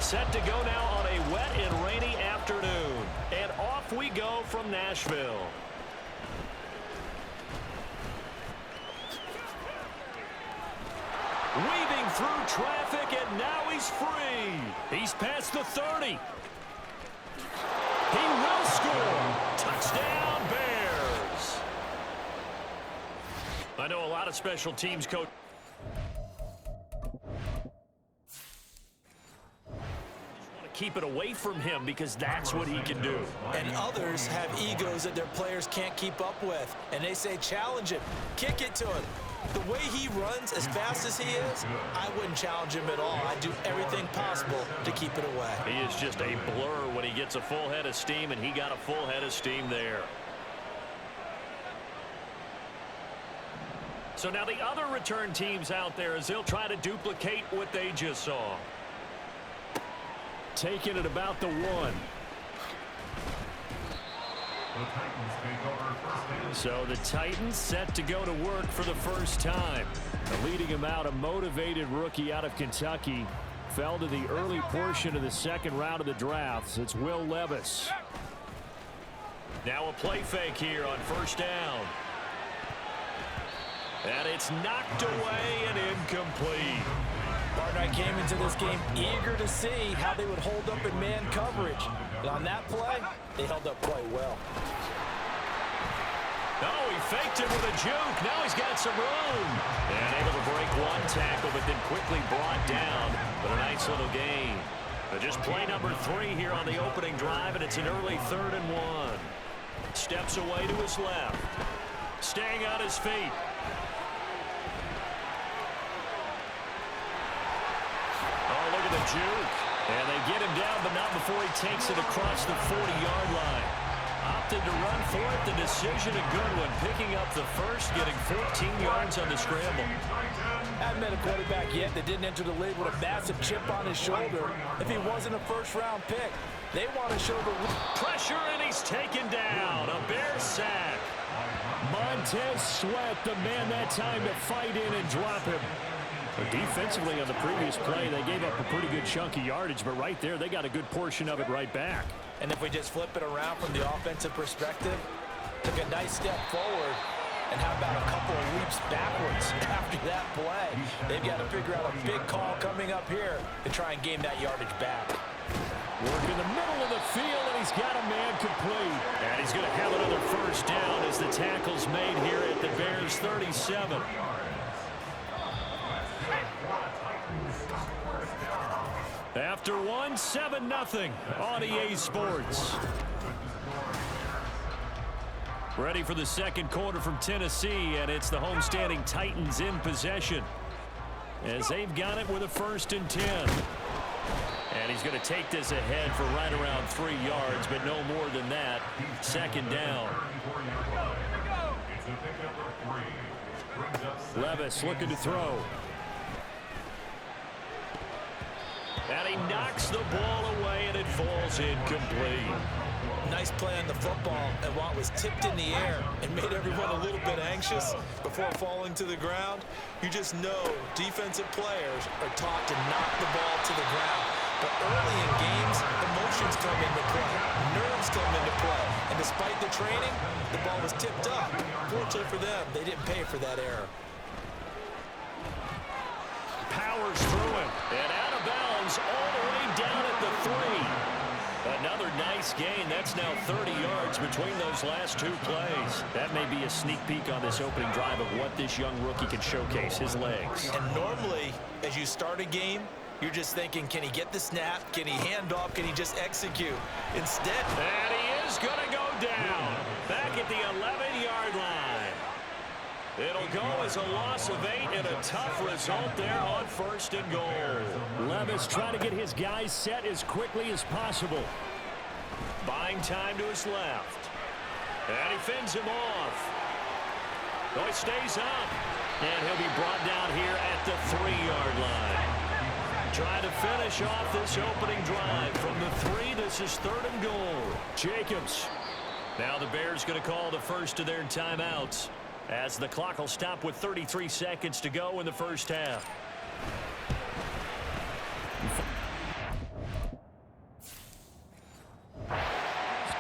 Set to go now on a wet and rainy afternoon. And off we go from Nashville. Weaving through traffic, and now he's free. He's past the 30. He will score. Touchdown, Bears. I know a lot of special teams coach. Keep it away from him because that's what he can do. And others have egos that their players can't keep up with. And they say, challenge him, kick it to him. The way he runs as fast as he is, I wouldn't challenge him at all. I'd do everything possible to keep it away. He is just a blur when he gets a full head of steam, and he got a full head of steam there. So now the other return teams out there as they'll try to duplicate what they just saw. Taking it about the 1. So the Titans set to go to work for the first time. Leading him out, a motivated rookie out of Kentucky. Fell to the early portion of the second round of the draft. It's Will Levis. Now a play fake here on first down. And it's knocked away and incomplete. Barnett came into this game eager to see how they would hold up in man coverage. But on that play, they held up quite well. Oh, he faked it with a juke. Now he's got some room. And able to break one tackle, but then quickly brought down. But a nice little gain. But just play number 3 here on the opening drive, and it's an early 3rd and 1. Steps away to his left. Staying on his feet. Juke. And they get him down, but not before he takes it across the 40-yard line. Opted to run for it. The decision a good one. Picking up the first, getting 14 yards on the scramble. Haven't met a quarterback yet that didn't enter the league with a massive chip on his shoulder if he wasn't a first-round pick. They want to show the pressure, and he's taken down. A Bears sack. Montez Sweat, the man that time to fight in and drop him. But defensively on the previous play, they gave up a pretty good chunk of yardage, but right there, they got a good portion of it right back. And if we just flip it around from the offensive perspective, took a nice step forward, and how about a couple of leaps backwards after that play? They've got to figure out a big call coming up here to try and gain that yardage back. Work in the middle of the field, and he's got a man complete. And he's going to have another first down as the tackle's made here at the Bears 37. After 1, 7-0 on EA Sports. Ready for the second quarter from Tennessee, and it's the homestanding Titans in possession as they've got it with a 1st and 10. And he's going to take this ahead for right around 3 yards, but no more than that. 2nd down. Levis looking to throw. And he knocks the ball away, and it falls incomplete. Nice play on the football, and while it was tipped in the air and made everyone a little bit anxious before falling to the ground, you just know defensive players are taught to knock the ball to the ground. But early in games, emotions come into play, nerves come into play, and despite the training, the ball was tipped up. Fortunately for them, they didn't pay for that error. Powers through it, and out of bounds all the way down at the 3. Another nice gain. That's now 30 yards between those last 2 plays. That may be a sneak peek on this opening drive of what this young rookie can showcase, his legs. And normally, as you start a game, you're just thinking, can he get the snap? Can he hand off? Can he just execute? Instead, and he is going to go down back at the 11-yard line. It'll go as a loss of 8 and a tough result there on 1st and goal. Levis trying to get his guys set as quickly as possible. Buying time to his left. And he fends him off. Oh, he stays up. And he'll be brought down here at the 3-yard line. Trying to finish off this opening drive. From the 3, this is 3rd and goal. Jacobs. Now the Bears going to call the first of their timeouts, as the clock will stop with 33 seconds to go in the first half.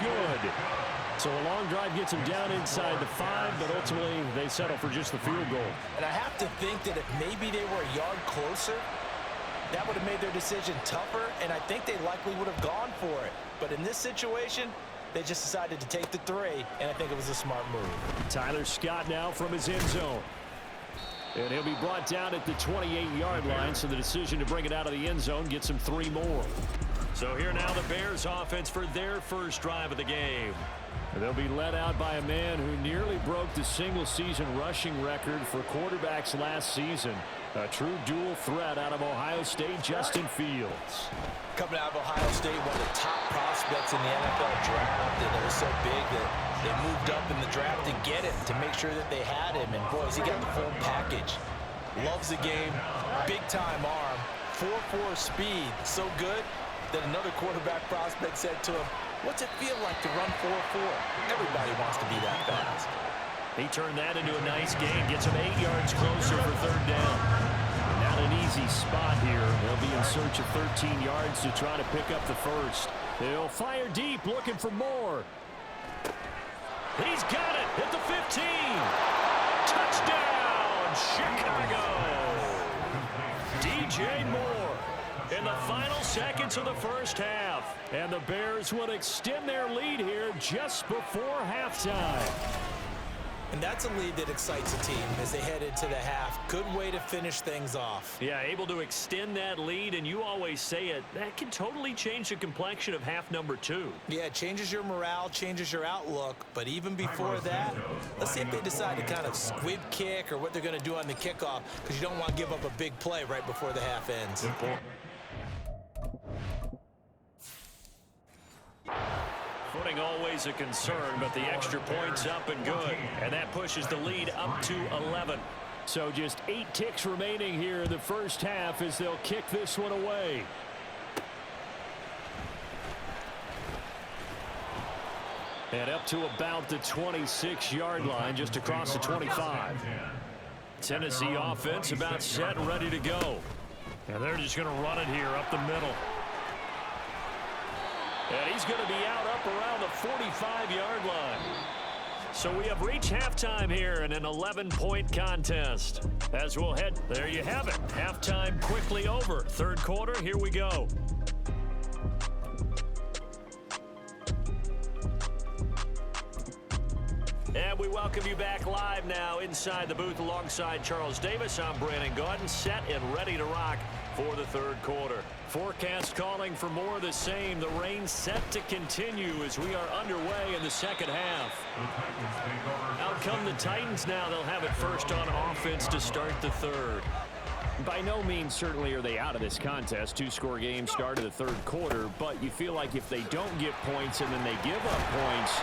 good. So a long drive gets them down inside the 5, but ultimately they settle for just the field goal. And I have to think that if maybe they were a yard closer, that would have made their decision tougher, and I think they likely would have gone for it. But in this situation, they just decided to take the 3, and I think it was a smart move. Tyler Scott now from his end zone. And he'll be brought down at the 28-yard line, so the decision to bring it out of the end zone gets him 3 more. So here now the Bears offense for their first drive of the game. And they'll be led out by a man who nearly broke the single-season rushing record for quarterbacks last season. A true dual threat out of Ohio State, Justin Fields. Coming out of Ohio State, one of the top prospects in the NFL draft, and it was so big that they moved up in the draft to get him, to make sure that they had him. And boys, he got the full package. Loves the game, big-time arm, 4.4 speed, so good that another quarterback prospect said to him, "What's it feel like to run 4.4? Everybody wants to be that fast." He turned that into a nice gain, gets him 8 yards closer for 3rd down. Not an easy spot here. They'll be in search of 13 yards to try to pick up the first. They'll fire deep, looking for more. He's got it at the 15. Touchdown, Chicago. DJ Moore in the final seconds of the first half. And the Bears will extend their lead here just before halftime. And that's a lead that excites a team as they head into the half. Good way to finish things off. Yeah, able to extend that lead, and you always say it, that can totally change the complexion of half number 2. Yeah, it changes your morale, changes your outlook. But even before that, let's see if they decide to kind of squib kick or what they're going to do on the kickoff, because you don't want to give up a big play right before the half ends. Footing always a concern, but the extra point's up and good. And that pushes the lead up to 11. So just 8 ticks remaining here in the first half as they'll kick this one away. And up to about the 26-yard line, just across the 25. Tennessee offense about set and ready to go. And they're just going to run it here up the middle. And he's going to be out up around the 45-yard line. So we have reached halftime here in an 11-point contest. As we'll head, there you have it. Halftime quickly over. 3rd quarter, here we go. And we welcome you back live now inside the booth alongside Charles Davis. I'm Brandon Gaudin, set and ready to rock for the 3rd quarter. Forecast calling for more of the same. The rain set to continue as we are underway in the 2nd half. Out come the Titans now. They'll have it first on offense to start the 3rd. By no means certainly are they out of this contest. 2-score game start of the 3rd quarter, but you feel like if they don't get points and then they give up points,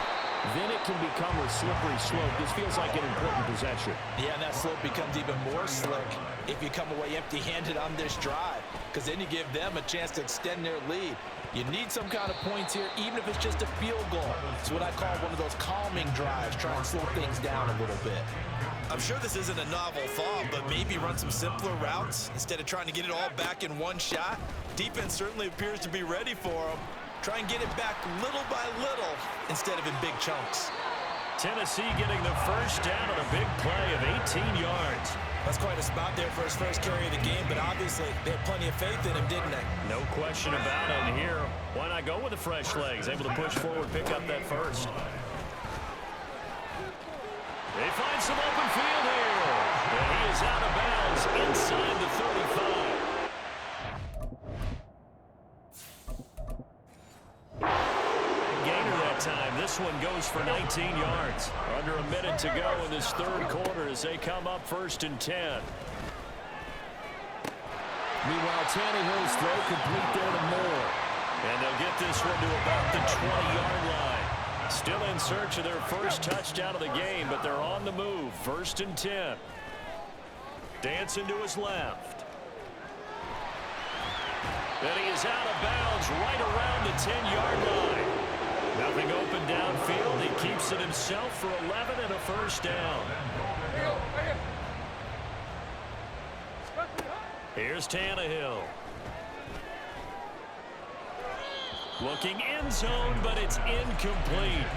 then it can become a slippery slope. This feels like an important possession. Yeah, and that slope becomes even more slick if you come away empty-handed on this drive, because then you give them a chance to extend their lead. You need some kind of points here, even if it's just a field goal. It's what I call one of those calming drives, try and slow things down a little bit. I'm sure this isn't a novel thought, but maybe run some simpler routes instead of trying to get it all back in one shot. Defense certainly appears to be ready for them. Try and get it back little by little instead of in big chunks. Tennessee getting the first down on a big play of 18 yards. That's quite a spot there for his first carry of the game, but obviously they had plenty of faith in him, didn't they? No question about it. And here, why not go with the fresh legs? Able to push forward, pick up that first. They find some open field here. And he is out of bounds inside the 35. Gainer that time. This one goes for 19 yards. Under a minute to go in this 3rd quarter as they come up 1st and 10. Meanwhile, Tannehill's throw complete there to Moore. And they'll get this one to about the 20-yard line. Still in search of their first touchdown of the game, but they're on the move. 1st and 10. Dancing to his left. And he is out of bounds right around the 10-yard line. Nothing open downfield. He keeps it himself for 11 and a first down. Here's Tannehill. Looking end zone, but it's incomplete.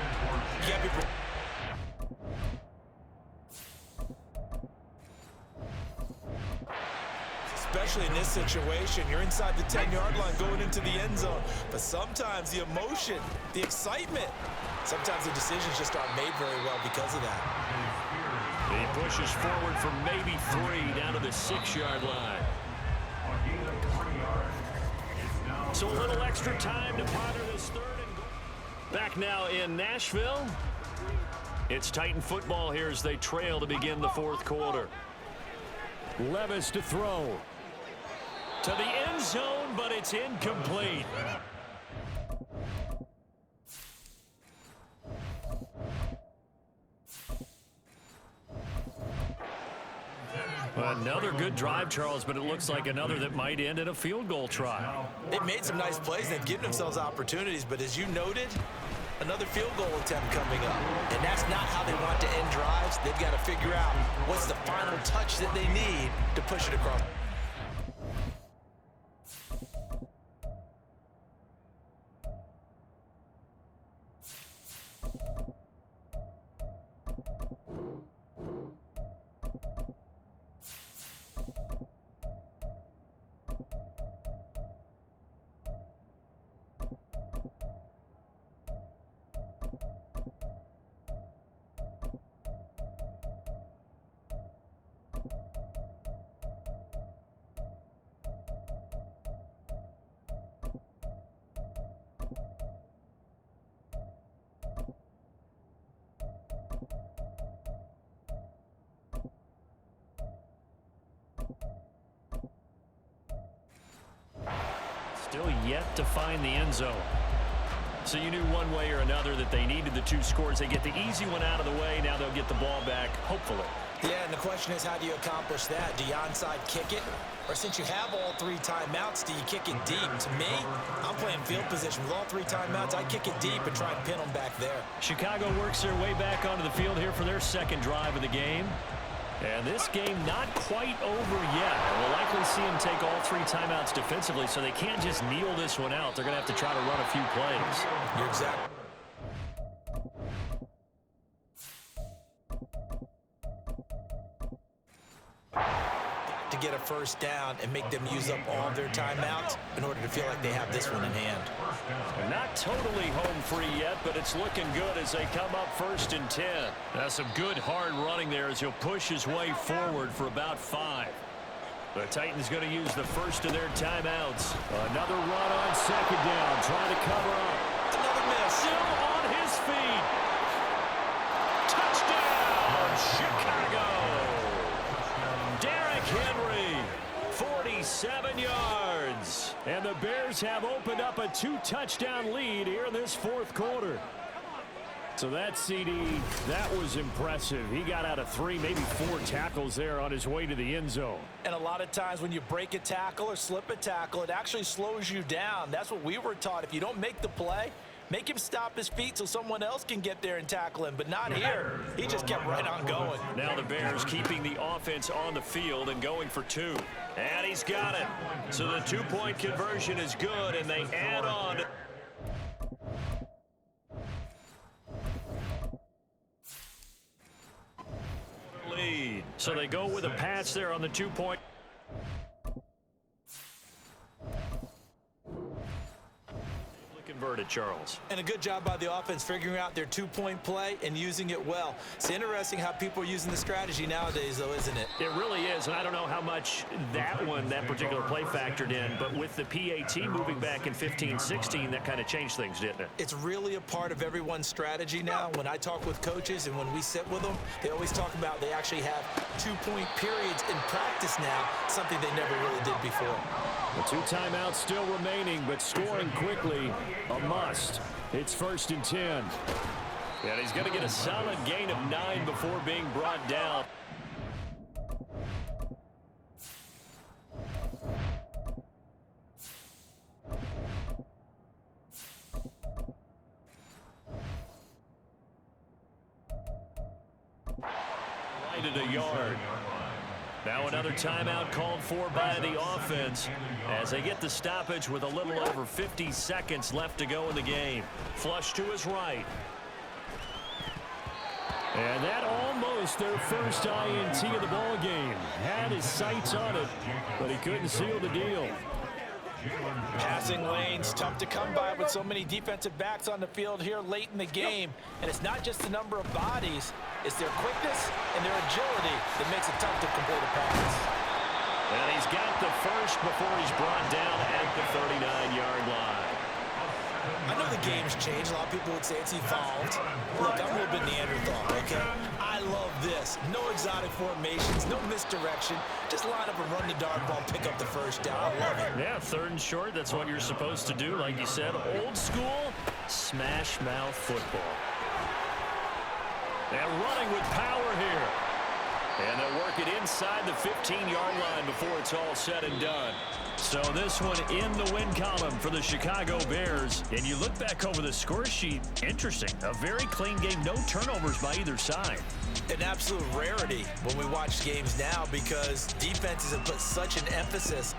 Especially in this situation, you're inside the 10-yard line going into the end zone. But sometimes the emotion, the excitement, sometimes the decisions just aren't made very well because of that. He pushes forward for maybe 3 down to the 6-yard line. So a little extra time to ponder this third and goal. Back now in Nashville. It's Titan football here as they trail to begin the fourth quarter. Levis to throw. To the end zone, but it's incomplete. Another good drive, Charles, but it looks like another that might end in a field goal try. They've made some nice plays. They've given themselves opportunities, but as you noted, another field goal attempt coming up. And that's not how they want to end drives. They've got to figure out what's the final touch that they need to push it across. Still yet to find the end zone. So you knew one way or another that they needed the 2 scores. They get the easy one out of the way. Now they'll get the ball back, hopefully. Yeah, and the question is, how do you accomplish that? Do you onside kick it? Or since you have all 3 timeouts, do you kick it deep? To me, I'm playing field position. With all 3 timeouts, I kick it deep and try and pin them back there. Chicago works their way back onto the field here for their second drive of the game. And this game not quite over yet. We'll likely see them take all 3 timeouts defensively, so they can't just kneel this one out. They're going to have to try to run a few plays. You're exactly. To get a first down and make them use up all their timeouts in order to feel like they have this one in hand. They're not totally home free yet, but it's looking good as they come up 1st and 10. That's some good hard running there as he'll push his way forward for about 5. The Titans going to use the first of their timeouts. Another run on 2nd down, trying to cover up. Another miss. Still on his feet. Touchdown, Chicago. Derrick Henry, 47 yards. And the Bears have opened up a 2-touchdown lead here in this 4th quarter. So that CD, that was impressive. He got out of 3, maybe 4 tackles there on his way to the end zone. And a lot of times when you break a tackle or slip a tackle, it actually slows you down. That's what we were taught. If you don't make the play, make him stop his feet so someone else can get there and tackle him. But not here. He just kept right on going. Now the Bears keeping the offense on the field and going for 2. And he's got it. So the 2-point conversion is good, and they add on. Lead. So they go with a pass there on the 2-point. Converted, Charles. And a good job by the offense figuring out their 2-point play and using it well. It's interesting how people are using the strategy nowadays, though, isn't it? It really is, and I don't know how much that particular play factored in, but with the PAT moving back in 15-16, that kind of changed things, didn't it? It's really a part of everyone's strategy now. When I talk with coaches and when we sit with them, they always talk about they actually have 2-point periods in practice now, something they never really did before. The 2 timeouts still remaining, but scoring quickly, a must. It's 1st and 10. And he's going to get a solid gain of 9 before being brought down. Right at a yard. Now another timeout called for by the offense as they get the stoppage with a little over 50 seconds left to go in the game. Flush to his right. And that almost their first INT of the ball game. Had his sights on it, but he couldn't seal the deal. Passing lanes, tough to come by with so many defensive backs on the field here late in the game. And it's not just the number of bodies, it's their quickness and their agility that makes it tough to complete a pass. And he's got the first before he's brought down at the 39-yard line. I know the game's changed. A lot of people would say it's evolved. Look, I'm a little bit Neanderthal, okay? I love this. No exotic formations, no misdirection. Just line up and run the dart ball, pick up the first down. I love it. Yeah, 3rd and short, that's what you're supposed to do. Like you said, old school, smash mouth football. And running with power here. And they'll work it inside the 15-yard line before it's all said and done. So this one in the win column for the Chicago Bears. And you look back over the score sheet, interesting. A very clean game, no turnovers by either side. An absolute rarity when we watch games now because defenses have put such an emphasis